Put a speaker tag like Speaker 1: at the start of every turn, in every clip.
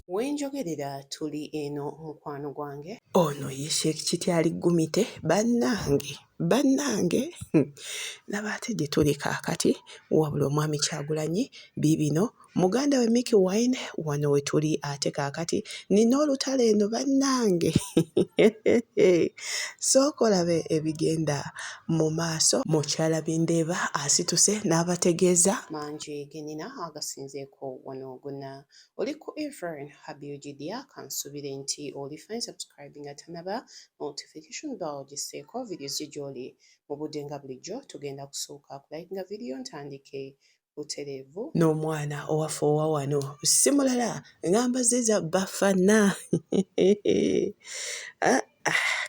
Speaker 1: Wenjogerera tuli eno mukwano gwange.
Speaker 2: Ono ye Sheikh Kityali Gumite bannange nabaate gye tuli kaakati wabula omwami Kyagulanyi biibino muganda we Mickey Wine wano we tuli ate kaakati nina olutalo eno bannange sooka olabe ebigenda mu maaso. Mukyala Bindeeba asituse n'abategeeza
Speaker 1: Mangi genina agasinzeeko wano gonna oli ku Evelyn Habiujidia kansubire nti oli subscribing atanaba notification bell giseeko videos gy'oli mu budde nga bulijjo tugenda kusooka kulayikinga video ntandike butereevu
Speaker 2: n'omwana owaffe owa wano si mulala ngamba ziza Bafana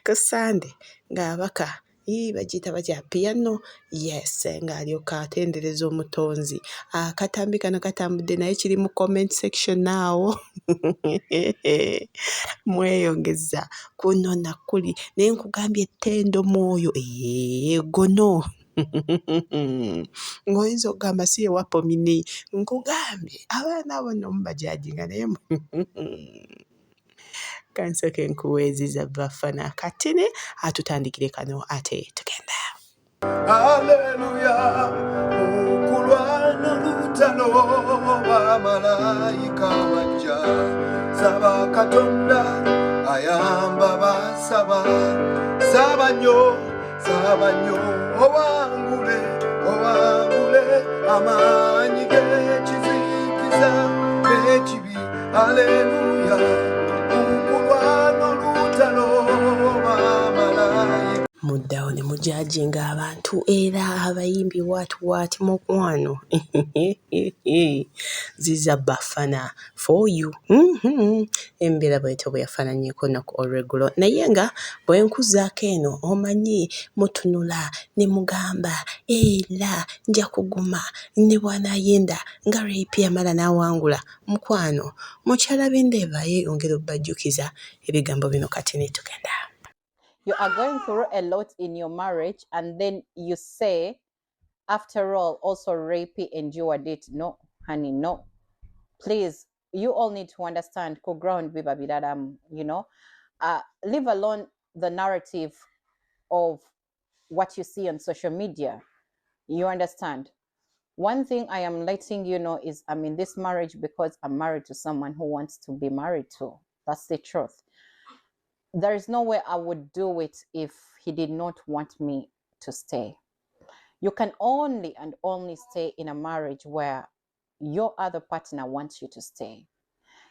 Speaker 2: ku Sande ng'abaka bagiyita batya piano yes ng'alyoka atendereza omutonzi akatambi kano katambudde naye kiri mu comment section naawo mweyongeza kuno nakuli naye nkugambye ettendo mwoyo gono ng'oyinza okugamba si ye wapomini nkugambye abaana abo nno mubajajinga naye kansooke nkuweeziza Bafana katini atutandikire kano ate tugenda.
Speaker 3: Haleluya okulwana lutalo bamalayika bajja saba Katonda ayamba basaba saba nnyo owangule amaanyi g'ekizikiza n'ekibi. Haleluya okulwana lutalo bamalayika.
Speaker 2: Muddawo ne mujajinga abantu era abayimbi waati mukwano ziza Bafana for you. Embeera bwetyo bwe yafaananyeeko nnaku olweggulo naye nga bwe nkuzaako eno omanyi mutunula ne mugamba era nja kuguma ne bw'anaayenda nga rape yamala n'awangula mukwano. Mukyala Bindeeba yeeyongera obbajjukiza ebigambo bino kati ne tugenda.
Speaker 4: You are going through a lot in your marriage, and then you say, after all, also Rapey endured it. No, honey, no. Please, you all need to understand, co-ground leave alone the narrative of what you see on social media. You understand? One thing I am letting you know is I'm in this marriage because I'm married to someone who wants to be married to. That's the truth. There is no way I would do it if he did not want me to stay. You can only and only stay in a marriage where your other partner wants you to stay.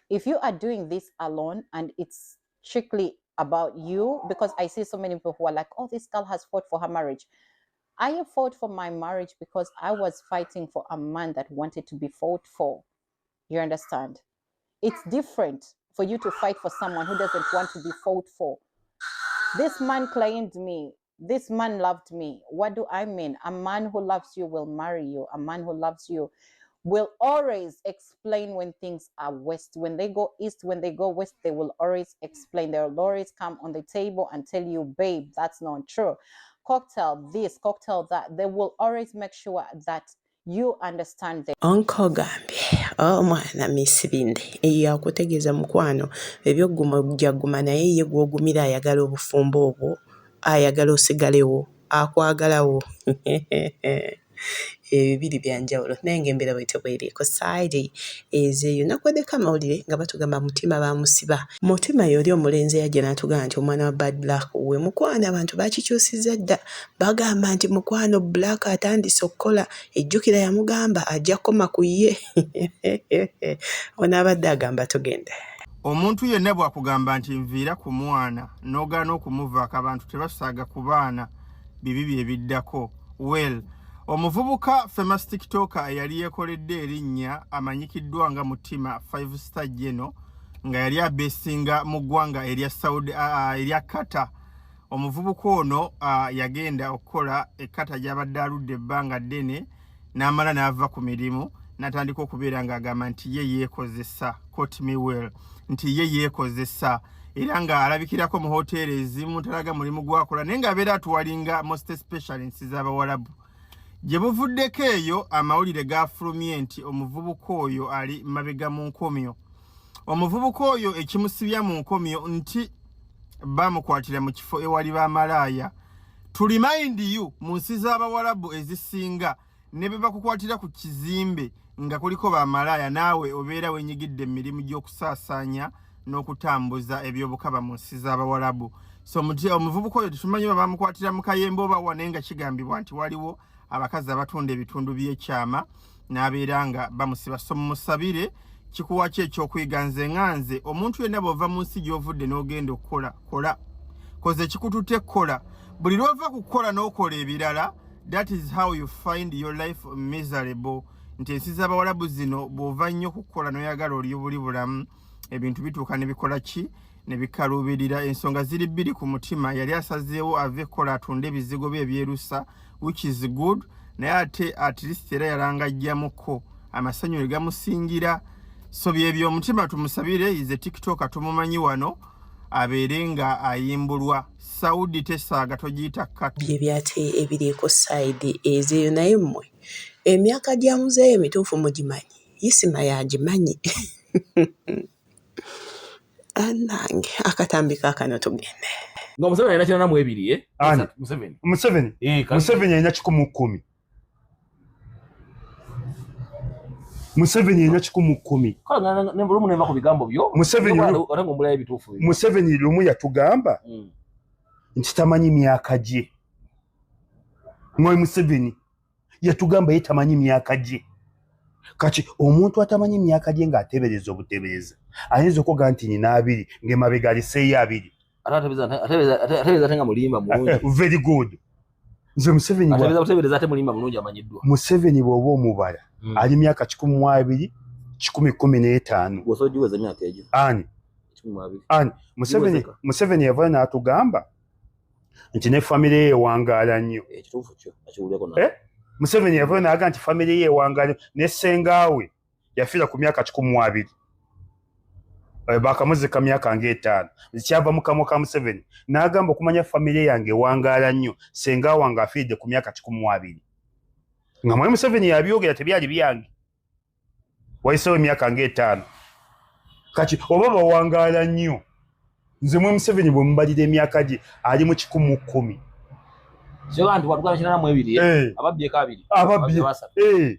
Speaker 4: If you are doing this alone and it's strictly about you, because I see so many people who are like, oh, this girl has fought for her marriage. I have fought for my marriage because I was fighting for a man that wanted to be fought for. You understand? It's different for you to fight for someone who doesn't want to be fought for. This man claimed me. This man loved me. What do I mean? A man who loves you will marry you. A man who loves you will always explain when things are west. When they go east, when they go west, they will always explain. They will always come on the table and tell you, babe, that's not true. Cocktail this, cocktail that. They will always make sure that you understand them.
Speaker 2: Uncle Gambie, omwana misibinde yakutegeeza mukwano ebyoguma naye ye gw'ogumira ayagala obufumbo obwo ayagala osigalewo akwagalawo ebibiri byanjawulo naye ng'embeera bwetyo bweriiko saidi ezeeyo nakwadeko amawulire nga batugamba mutima bamusiba mutima yoli omulenzi yajja n'atugamba nti omwana wa Bad Black we mukwano abantu bakikyusizza dda bagamba nti mukwano Black atandise okukola ejjukira yamugamba ajja koma ku ye ono abadde agamba tugende.
Speaker 3: Omuntu yenna bw'akugamba nti nviira ku mwana n'ogaana okumuvaako abantu tebasaaga ku baana bibi bye biddako. Well, omuvubuka famous tiktoker yali yekoledde erinnya amanyikiddwa nga Mutima 5 star Geno nga yali abesinga mu ggwanga erya Qatar. Omuvubuka ono yagenda okukola ekkata gy'abadde aludde ebbanga ddene n'amala n'ava ku mirimu n'atandika okubeera ng'agamba nti ye yeekozesa quote me well nti ye yeekozesa era nga alabikirako mu hoteeri ezimu talaga mulimu gwakola naye ng'abeera atuwalinga most especially ensi z'Abawarabu. Gye buvuddeko eyo amawulire gafulumye nti omuvubuka oyo ali mabega mu nkomyo. omuvubuka oyo ekimusibya mu nkomyo nti bamukwatira mu kifo ewali bamalaaya. To remind you, mu nsi z'Abawarabu ezisinga ne bwe bakukwatira ku kizimbe nga kuliko bamalaaya, naawe obeera wenyigidde emirimu gy'okusaasaanya n'okutambuza ebyobukaba mu nsi z'Abawarabu. So omuvubuka oyo tetumanyi baba bamukwatira mu kayembe oba wane nga kigambibwa nti waliwo abakazi abatunda ebitundu by'ekyama n'abeera nga bamusiba. So mumusabire kikuwa kye ekyokuyiga. Nze omuntu yenna bw'ova mu nsi gy'ovudde n'ogenda okukola kola, koze ekikututte kola. Buli lw'ova kukola n'okola ebirala, that is how you find your life miserable. Nti ensi z'Abawarabu zino bw'ova nnyo kukola n'oyagala oli buli bulamu, ebintu bituuka ne bikola ki ne bikaluubirira. Ensonga ziri bbiri ku mutima. Yali asazeewo ave kola atunde ebizigo bye ebyerusa, which is good, naye ate at least era yalangajjamuko amasanyu ne gamusingira. So byebyo omutima tumusabire. Ize TikTok tumumanyi wano abeere nga ayimbulwa. Saudi tesaaga togiyita kati.
Speaker 2: Bye byate ebiriko side ezeyo naye mmwe emyaka gya muzeeyo emituufu mugimanyi, Isima yagimanyi. Anange akatambika akano tugende.
Speaker 5: Nga Museveni alina kina namu ebiri
Speaker 6: Ani?
Speaker 5: Museveni
Speaker 6: Museveni alina 10. Museveni alina 10.
Speaker 5: kala ne bulumu neva ku bigambo byo
Speaker 6: Museveni
Speaker 5: otango mbula ebituufu byo.
Speaker 6: Museveni lumu yatugamba nti tamanyi myaka gye. Mwe Museveni yatugamba ye tamanyi myaka gye. Kati omuntu atamanyi myaka gye ng'atebereza obutebereza ayinza okuga nti nina 2 ng'emabega aliseeyo 2.
Speaker 5: Atebeza tenga mulimba mulungi.
Speaker 6: Very good. Nze Museveni
Speaker 5: atebeza ate mulimba mulungi amanyiddwa.
Speaker 6: Museveni bw'oba omubala ali myaka 12, 1015.
Speaker 5: Osojiweza emyaka egyo.
Speaker 6: Ani
Speaker 5: 12.
Speaker 6: Ani Museveni yava n'atugamba nti ne famire ye ewangaala nnyo.
Speaker 5: Ekituufu kyo akiwulyako na.
Speaker 6: Museveni yava n'aga nti famire ye ewangaala ne ssengaawe yafiira ku myaka 12. Bakamuzika myaka nga 5. Kyava mu kamwa ka Museveni n'agamba okumanya famire yange ewangaala nnyo, ssenga wange afiiridde ku myaka 12. Nga mwe Museveni yabyogera tebyali byange. Wayiseewo emyaka nga 5. Kati oba bawangaala nnyo, nze mwe Museveni bwe mubalira emyaka gye ali mu 10.
Speaker 5: Kyoga nti watugana kina namu ebiri ababbye kabiri.
Speaker 6: Ababbye.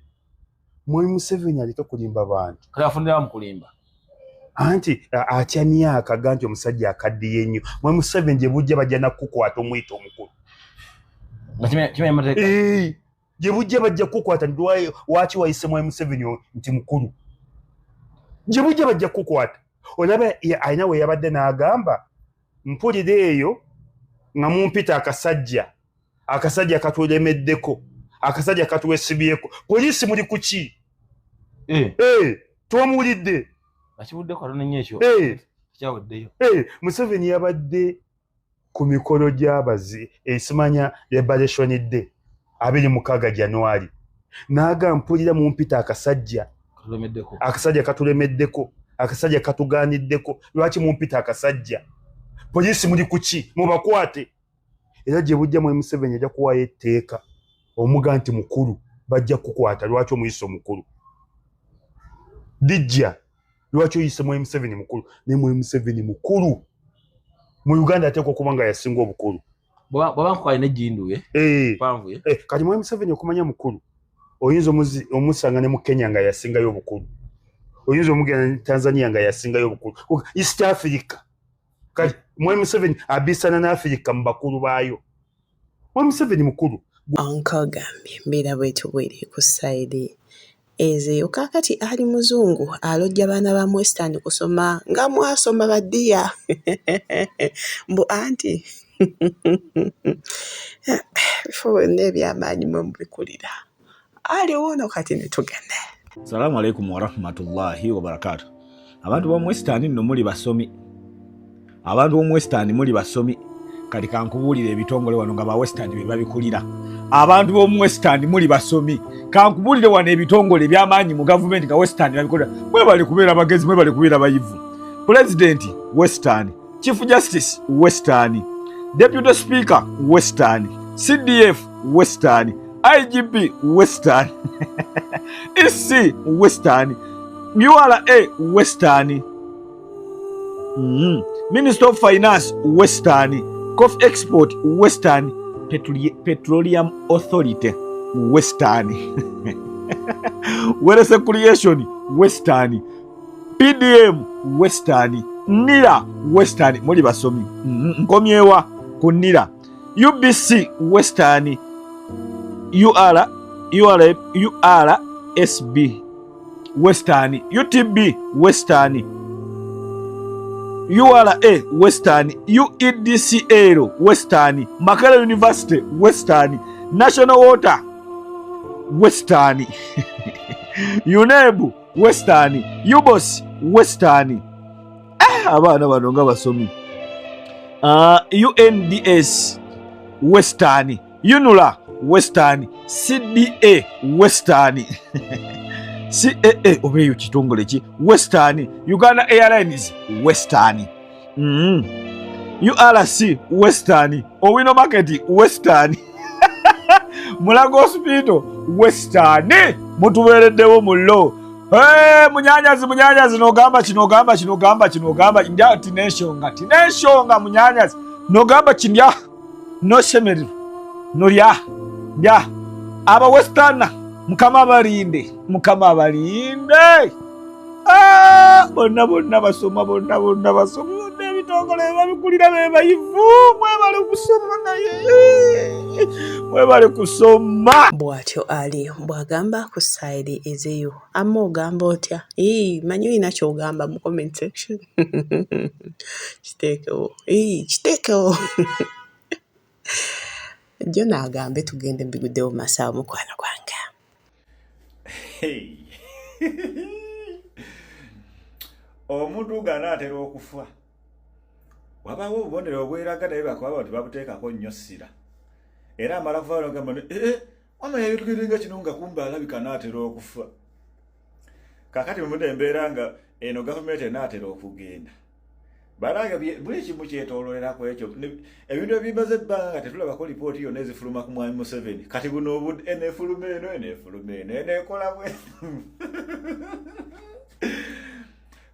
Speaker 6: Mwe Museveni aleka kulimba bantu.
Speaker 5: Kale afundira mu kulimba.
Speaker 6: Anti atya myaka ganti omusajja akaddiye nnyo. Mwe Museveni gye bujja bajja nakukwata omuyita omukulu.
Speaker 5: Kimenya mateeka.
Speaker 6: Gye bujja bajja kukwata ndwaye waaki wayise mwe Museveni nti mukulu. Gye bujja bajja kukwata. Olaba alina we yabadde n'agamba mpulira eyo nga mumpita akasajja katulemeddeko, akasajja katuwesibyeko. Poliisi muli ku ki? Twamuwulidde.
Speaker 5: Akibuddeko atone nnyo ekyo. Kyaweddeyo.
Speaker 6: Museveni yabadde ku mikolo gy'abazi esimanya Liberation Day 26 January. N'agamba mpulira mumpita akasajja katulemeddeko, akasajja katugaaniddeko. Lwaki mumpita akasajja? Poliisi muli ku ki? Mubakwate. Era gye bujja mwe Museveni ajja kuwaayo etteeka omuga nti mukulu bajja kukwata. Lwaki omuyisa omukulu? Dijja lwaki oyise mwe Museveni mukulu? Ne mwe Museveni mukulu mu Uganda ateekwa okuba nga yasinga obukulu.
Speaker 5: Bwaba nkukwalina ejjindu panvu
Speaker 6: kati mwe Museveni okumanya mukulu oyinza omusanga ne mu Kenya nga yasingayo obukulu, oyinza omugenda ne Tanzania nga yasingayo obukulu. East Africa kati mwe Museveni abisana ne Africa mu bakulu baayo. Mwe Museveni mukulu.
Speaker 2: Ankagambye mbeera bwetu bweri ku side ezeyo kakati ali muzungu alojja baana ba Western kusoma nga mwasoma baddiya mbu anti bifo n'ebyamaanyi mwe mubikulira aliwo ono kati ne tugende.
Speaker 7: Salamu alaikum wa rahmatullahi wa barakatuh. Abantu b'omu Western nno muli basomi. Abantu b'omu Western muli basomi. Kati kankubuulira ebitongole wano nga ba Western be babikulira. Abantu b'omu Western muli basomi. Kankubuulire wano ebitongole by'amaanyi mu gavumenti nga Western babikulira. Mwe bali kubeera bagezi, mwe bali kubeera bayivu. President Western, Chief Justice Western, Deputy Speaker Western, CDF Western, IGP Western, EC Western, URA Western, Minister of Finance Western, Coffee Export Western, Petroleum Authority Western, Wealth Creation Western, PDM Western, NIRA Western, muli basomi nkomyewa ku NIRA, UBC Western, URSB Western, UTB Western, URA Western, UEDCL Western, Makerere University Western, National Water Western, UNEB Western, UBOS Western. Abana bano nga basomi. UNDS Western, UNURA Western, CDA Western. CAA obeyo kitongole ki Western, Uganda Airlines Western, URC Western, Owino Market Western, Mulago Hospital Western, mutubereddewo mullo. Munyanyazi nogamba ndya tineshonga munyanyazi nogamba kindya noshemerera nolya ndya aba Western mukama abalinde bonna basoma bonna ebitongole babikulira bebayivu mwebale kusoma naye mwebale kusoma.
Speaker 2: Bw'atyo ali bw'agamba ku side ezeyo amma ogamba otya? Manyi olina ky'ogamba mu comment section. Kiteekewo jjo naagambe tugende mbiguddewo masaawa mukwano gwange.
Speaker 8: Omuntu ganaatera okufa wabaawo obubonero obweraga naye bakuba bantu babuteekako nnyo ssira era amala kufa nogamba wamanya ebitugerenga kino nga kumba alabika naatera okufa. Kakati mumuda embeera nga eno gavumenti enaatera okugenda balaga buli kimu kyetoololera ku ekyo ebintu ebimaze ebbanga nga tetulabako lipooti yonna ezifuluma ku mwami Museveni. Kati buno obudde eneefuluma eno eneekola bwe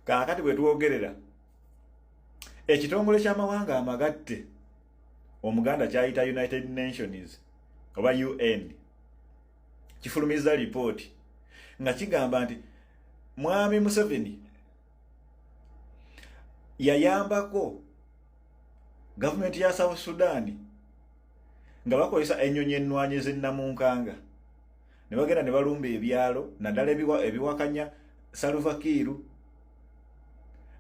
Speaker 8: kaakati bwe twogerera ekitongole ky'amawanga amagatte omuganda kyayita United Nations oba UN kifulumiza lipooti nga kigamba nti mwami Museveni yayambako gavumenti ya South Sudan nga bakozesa ennyonyi ennwanyi z'ennamunkanga ne bagenda ne balumba ebyalo naddala ebiwakanya Salva Kiir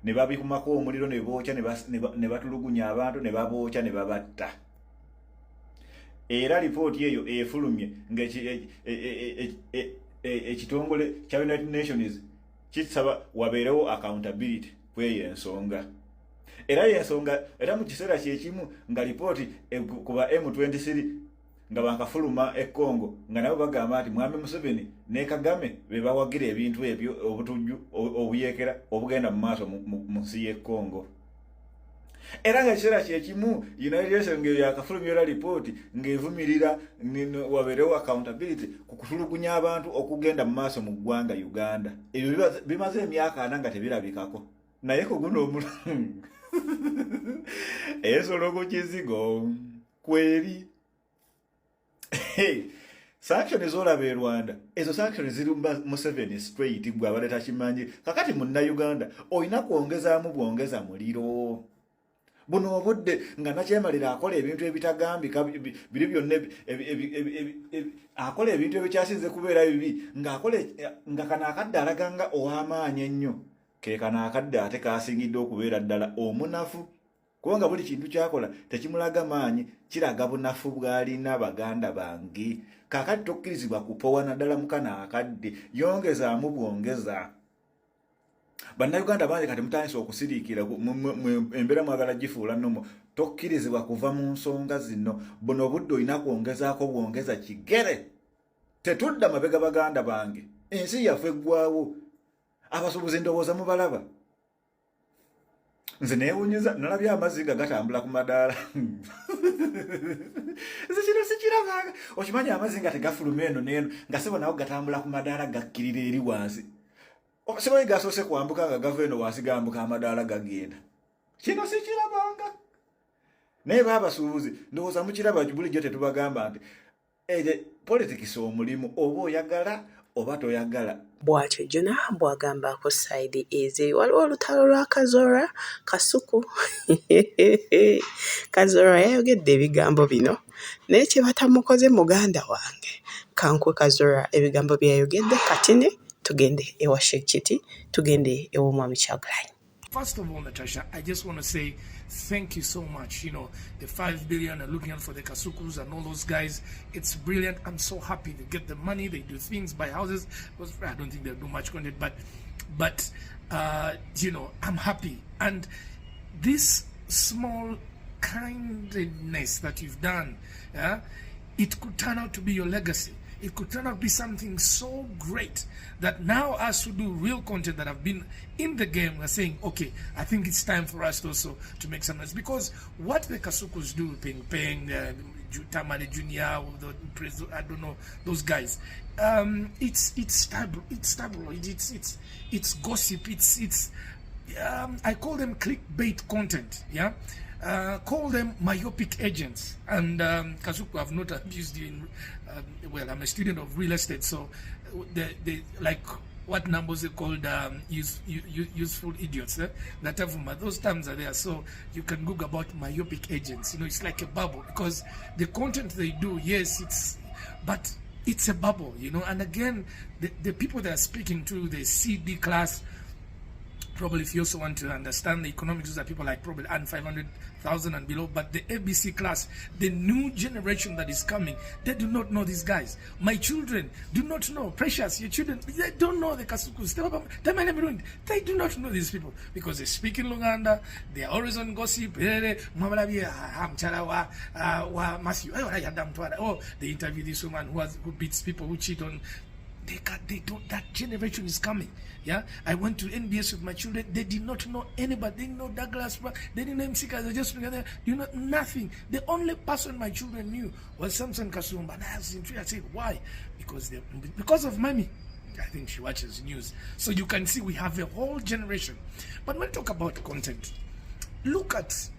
Speaker 8: ne babikumako omuliro ne bookya ne batulugunya abantu ne babookya ne babatta. Era lipooti eyo efulumye nga ekitongole kya United Nations kisaba wabeerewo accountability kweyo ensonga. Era yensonga era mu kiseera kyekimu nga lipooti kuba M23 nga bankafuluma e Congo nga nabo bagamba nti mwami Museveni ne Kagame be bawagira ebintu ebyo obutujju obuyeekera obugenda mu maaso mu nsi y'e Congo. Era nga kiseera kyekimu United Nations nga yakafulumira lipooti ng'evumirira wabeerewo accountability ku kutulugunya abantu okugenda mu maaso mu ggwanga Uganda. Ebyo bimaze emyaka 4 nga tebirabikako naye ku guno omulamu ensolo ku kizigo kweri. Sanctions olaba e Rwanda ezo sanctions zirumba Museveni straight gwe abadde takimanyi. Kakati munna Uganda olina kwongezaamu bwongeza muliro buno obudde nga nakyemalira akola ebintu ebitagambika biri byonna akola ebintu ebikyasinze kubeera bibi nga kana akadde alaganga ow'amaanyi ennyo ke kana akadde ate kasingidde okubeera ddala omunafu kubanga buli kintu kyakola tekimulaga maanyi kiraga bunafu bw'alina baganda bange. Kakati tokkirizibwa kupowana ddala mukana akadde yongezaamu bwongeza. Bannayuganda bangi kati mutandise okusiriikira embeera mwagala gifuula nnomo tokkirizibwa kuva mu nsonga zino. Buno obudde olina kwongezaako bwongeza kigere. Tetudda mabega baganda bange ensi yaffe eggwawo abasuubuzi ndowooza mubalaba. Nze neewuunyiza nalabye amazzi nga gatambula ku madaala nze kino sikirabanga. Okimanyi amazzi nga tegafuluma eno n'eno nga sebo nawo gatambula ku madaala gakkirira eri wansi. Simanyi gasoose kwambuka nga gava eno wansi gambuka amadaala gagenda. kino sikirabanga naye baabasuubuzi ndowooza mukiraba bulijjo tetubagamba nti politics omulimu oba oyagala oba toyagala.
Speaker 2: Bw'atyo Jona bw'agambaako sayidi eze waliwo olutalo lwa Kazora Kasuku. Kazora yayogedde ebigambo bino naye kye batamukoze muganda wange. Kankwe Kazora ebigambo bye yayogedde katine tugende ewa Sheikh Chiti tugende ew'omwami Kyagulanyi.
Speaker 9: First of all, Natasha, I just want to say thank you so much. You know, the 5 billion are looking out for the Kasukus and all those guys. It's brilliant. I'm so happy they get the money. They do things, buy houses. I don't think they'll do much content, but you know, I'm happy. And this small kindness that you've done, it could turn out to be your legacy. It could turn out to be something so great that now us who do real content that have been in the game are saying, okay, I think it's time for us also to make some noise. Because what the Kasukus do, Peng, Tamale Junior, I don't know, those guys, it's tabloid, it's gossip, it's I call them clickbait content, yeah? Call them myopic agents. And Kasuku, I've not abused you in, well, I'm a student of real estate, so they like what numbers are called useful idiots. That those terms are there, so you can Google about myopic agents. You know, it's like a bubble because the content they do, yes, but it's a bubble, you know. And again, the people they are speaking to, the CD class. Probably if you also want to understand the economics, those are people like probably earn 500,000 and below. But the ABC class, the new generation that is coming, they do not know these guys. My children do not know. Precious, your children, they don't know the Kasukus. They do not know these people because they speak in Luganda. They are always on gossip. Oh, they interview this woman who beats people, who cheat on. They don't. That generation is coming. Yeah, I went to NBS with my children. They did not know anybody. They didn't know Douglas. They didn't know MC. They just together. You know nothing. The only person my children knew was Samson Kasumba. And I said, why? Because of mommy. I think she watches news. So you can see we have a whole generation. But when we talk about content, look at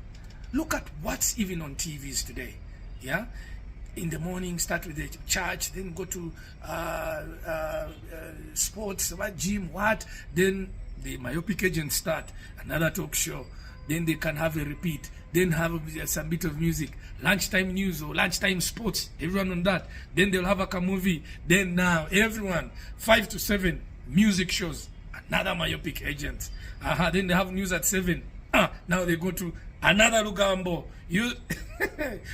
Speaker 9: what's even on TVs today. Yeah. In the morning, start with the church, then go to sports, gym, then the myopic agents start another talk show, then they can have a repeat, then have some bit of music, lunchtime news or lunchtime sports, everyone on that, then they'll have a movie, then now everyone 5 to 7 music shows, another myopic agent, then they have news at 7, now they go to another Lugambo, you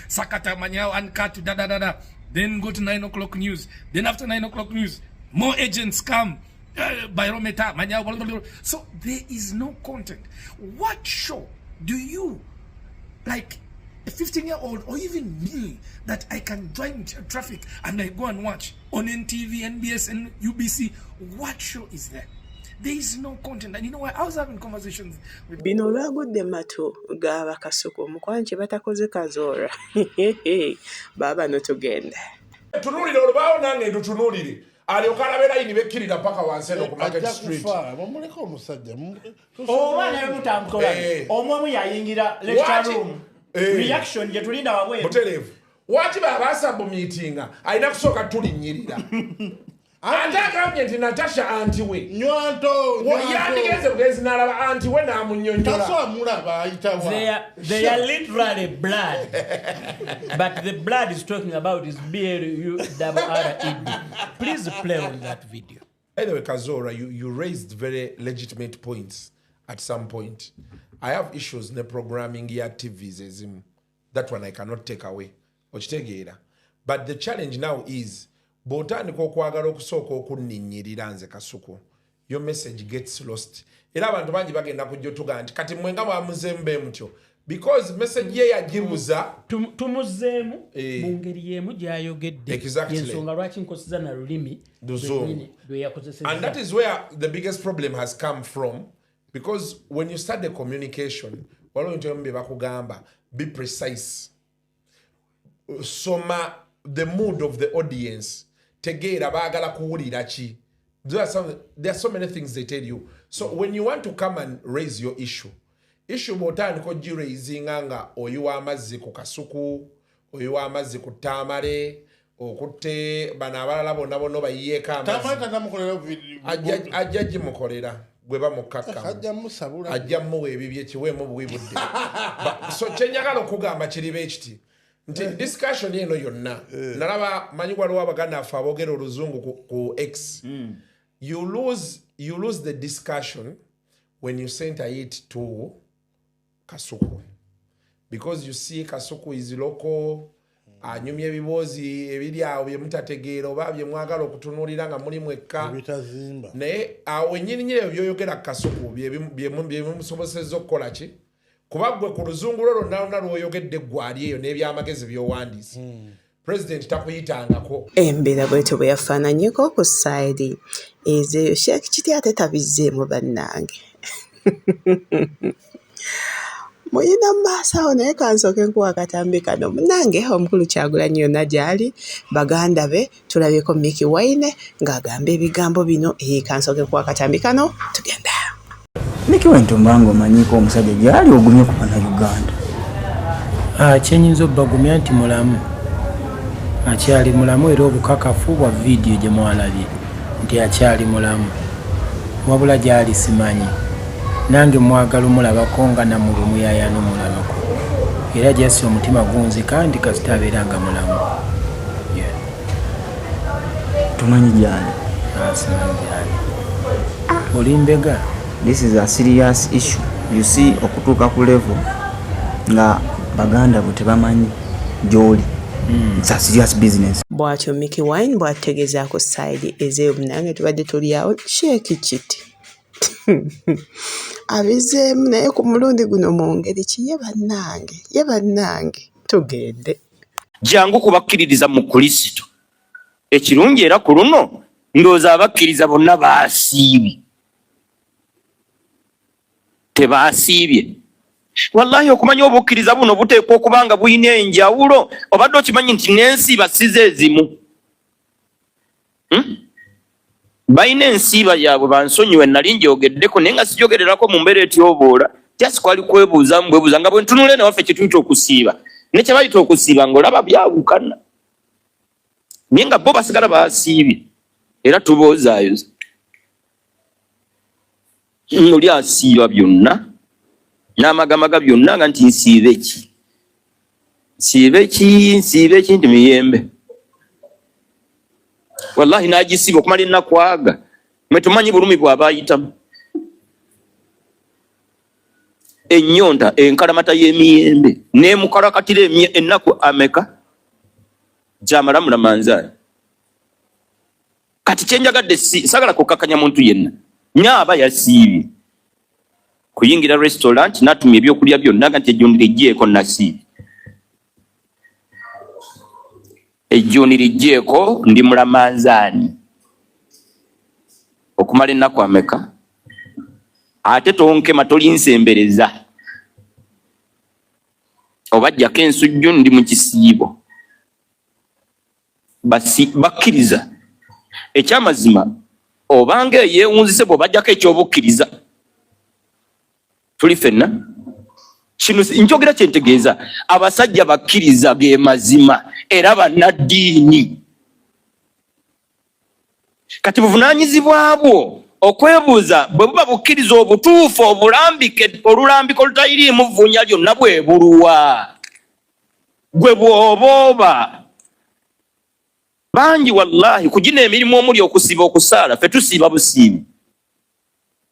Speaker 9: Sakata Manyao and Kat da. Then go to 9 o'clock news. Then after 9 o'clock news, more agents come. Barometer, Manyao. So there is no content. What show do you, like a 15-year-old or even me, that I can drive in traffic and I go and watch on NTV, NBS, and UBC? What show is there? There is no content. And you know what? I was having conversations with...
Speaker 2: Bino olwagudde matu gaba Kasuku mukwanche batakoze Kazora. Baba no tugende.
Speaker 10: Tunulire olubaawo nange ndutunulire. Alyoka alabera yini bekkirira paka wanseno ku Market Street.
Speaker 11: Bamuleka omusajja.
Speaker 5: Omwana mutamkola. Omwamu yayingira lecture room. Reaction je tulinda wabwe.
Speaker 10: Mutelevu. Wati babasa bu meeting alina kusooka tulinnyirira. Atagambye nti Natasha anti we.
Speaker 11: Nywanto.
Speaker 10: Yandigeze bugezi n'alaba anti we n'amunnyonnyola.
Speaker 11: Taso amulaba ayitawa.
Speaker 5: They are literally blood. But the blood is talking about is BLURRED. Please play on that video.
Speaker 10: Anyway, Kazora, you raised very legitimate points at some point. I have issues in the programming ya TVs. That one I cannot take away. But the challenge now is botandika okwagala okusooka okunninnyirira nze Kasuku, your message gets lost. Era abantu bangi bagenda kujja otuga nti kati mwenga bamuzembe mutyo because message ye yagibuza
Speaker 5: tumuzeemu mu ngeri y'emu gy'ayogedde ensonga lwaki nkoseza na lulimi lwe yakozeseza.
Speaker 10: And that is where the biggest problem has come from, because when you start the communication waliwo nti bye bakugamba be precise, soma the mood of the audience, tegeera baagala kuwulira ki. There are so many things they tell you. So when you want to come and raise your issue, issue bw'otandika ogiraisinga nga oyiwa amazzi ku Kasuku, oyiwa amazzi ku Tamale, okutte bano abalala bonna bonna bayiyeeko amazzi ajja gimukolera gwe bamukakkamu ajja muwa ebibye kiweemu buwi budde. So kyenjagala okugamba kiriba ekiti nti discussion eno yonna nalaba manyi waliwo abaganda affe aboogera oluzungu ku X. You lose the discussion when you center it to Kasuku, because you see Kasuku is local. Anyumye ebibozi ebiri awo bye mutategeera oba bye mwagala okutunuulira nga muli mwekka naye awo ennyini ebyo byoyogera Kasuku bye musobosezza okukola ki kuba gwe ku luzungu lwo lonna lwoyogedde gwali eyo n'ebyamagezi byowandiise President takuyitangako.
Speaker 2: Embeera bwetyo bwe yafaananyeko ku sayidi ezeeyo Sheikh Kitya ate tabizzeemu bannange. Muyina maaso awo naye kansooke nkuwa akatambi kano munnange omukulu Kyagulanyi yonna gy'ali baganda be tulabyeko Mickey Wine ng'agamba ebigambo bino. Kansooke nkuwa akatambi kano tugenda.
Speaker 12: Mickey Wine tombanga omanyiko omusajja gy'ali ogumye ku Bannayuganda.
Speaker 13: Kyenyinza obbagumya nti mulamu akyali mulamu era obukakafu bwa vidiyo gye mwalabye nti akyali mulamu wabula gy'ali simanyi. Nange mwagala omulabako nga namulumu yayano mulabako era gyasi omutima gunzika nti kasita abeeranga mulamu.
Speaker 12: Tomanyi gyali?
Speaker 13: Simanyi gyali. Olimbega?
Speaker 12: This is a serious issue. You see okutuuka ku level nga baganda bo tebamanyi gy'oli. It's a serious business.
Speaker 2: Bw'atyo Mickey Wine bw'ategezaako sayidi ezeeyo munnange tubadde tuli awo Sheikh Kitya abizeemu naye ku mulundi guno mu ngeri ki ye bannange tugende.
Speaker 14: Jangu kubakkiririza mu Kristo. Ekirungi era ku luno ndowooza abakkiriza bonna baasiibye. Tebaasiibye. Wallahi okumanya obukkiriza buno buteekwa okubanga buyina enjawulo. Obadde okimanyi nti n'ensiiba si ze zimu. Bayina ensiiba yaabwe bansonyiwe nali njogeddeko naye nga sijogererako mu mbeera etyoboola. Just kwali kwebuuza mbwebuuza nga bwe ntunula eno waffe kye tuyita okusiiba. Ne kye bayita okusiiba ng'olaba byawukana. Naye nga bo basigala baasiibye. Era tuboozaayoza. Oli asiiba byonna. N'amagamaga byonna nga nti nsiibe ki. Nsiibe ki nti miyembe. Wallahi n'agisiiba okumala ennaku aga. Mwe tumanyi bulumi bw'abayitamu. Ennyonta enkalamata y'emiyembe n'emukalakatira ennaku ameka gy'amalamula manzaani. Kati kyenjagadde sagala kukkakanya muntu yenna. Nyaaba yasiibye. Kuyingira restaurant n'atumya ebyokulya byonna nga nti ejjundi lijjeeko nasiibye. Ejjundi lijjeeko ndi mulamanzaani. Okumala ennaku ameka. Ate tonkema tolinsembereza. Obajjako ensujju ndi mu kisiibo. Bakkiriza. Ekyamazima obanga yeewunzise bw'obajjako ekyobukkiriza. Tuli fenna. Kino njogera kyentegeeza abasajja bakkiriza ge mazima era bannaddiini. Kati buvunaanyizibwa bwo okwebuuza bwe buba bukkiriza obutuufu obulambike olulambiko olutayiriimu vvuunya lyonna bwe buluwa. Gwe bw'oba bangi wallahi kugina emirimu omuli okusiiba okusaala ffe tusiiba busiibi.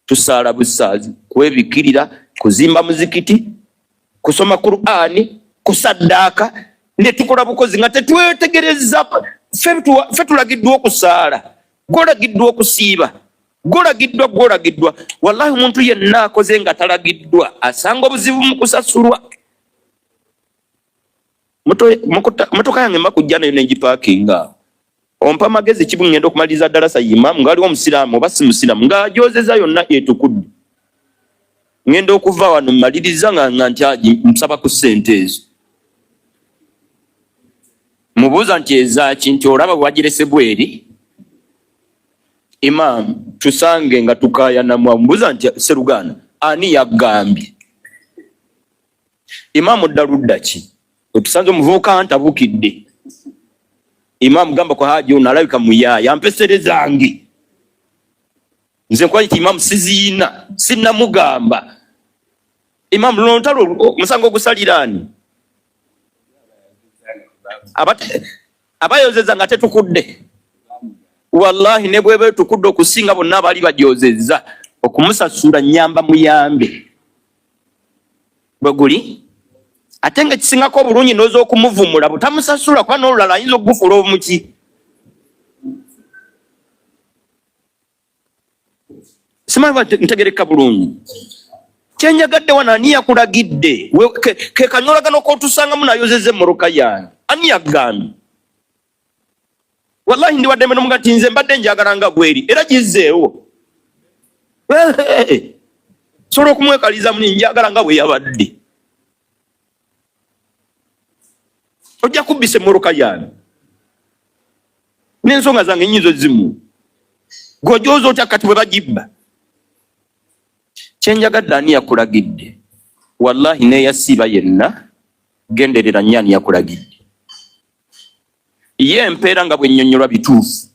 Speaker 14: Tusaala busaazi kwebikirira kuzimba muzikiti kusoma Qur'ani kusaddaaka ne tukola bukozi nga tetwetegereza ffe tulagiddwa okusaala golagiddwa okusiiba golagiddwa wallahi omuntu yenna akoze nga talagiddwa asanga obuzibu mu kusasulwa. Motoka yange makujja nayo nengipakinga ompa magezi kibu ngenda okumaliriza darasa yimamu ngaliwo omusiraamu oba si musiraamu ng'agyozeza yonna etukudde. Ngenda okuva wano mmaliriza nga nti nsaba ku ssente ezo. Mubuuza nti ezaaki nti olaba wagirese bweri. Imaamu tusange nga tukaayana mwamubuuza nti Serugana ani yaggambye Imaamu Darudda ki otusanze omuvubuka ntabukidde Imaamu gamba kwa haji ono alabika muyaaya ampeserezange nze nkwali ti Imaamu siziina sinnamugamba Imaamu luno ntalo musango ogusaliraani abayozeza nga tetukudde wallahi ne bwebe tukudde okusinga bonna abali bajozeza okumusasula nyamba muyambe baguli ate nga kisingako obulungi noza okumuvumula butamusasula kuba n'olulala ayinza okugufula omuki simanyi ntegereka bulungi kyenyagadde wano ani yakulagidde ke kanyolagano k'otusanga munayozeza emmoroka yange ani yagambye wallahi ndi wadde meno mugati nze mbadde njagala nga gweri era gizzeewo sobola okumwekaliza muni njagala nga bwe yabadde ojja kubbisa emmoroka yange n'ensonga zange nyizo zimu gwojoza otya kati bwe bagibba kyenjagadde ani yakulagidde wallahi neyasiiba yenna genderera nnyo ani yakulagidde ye empeera nga bwe nnyonnyola bituufu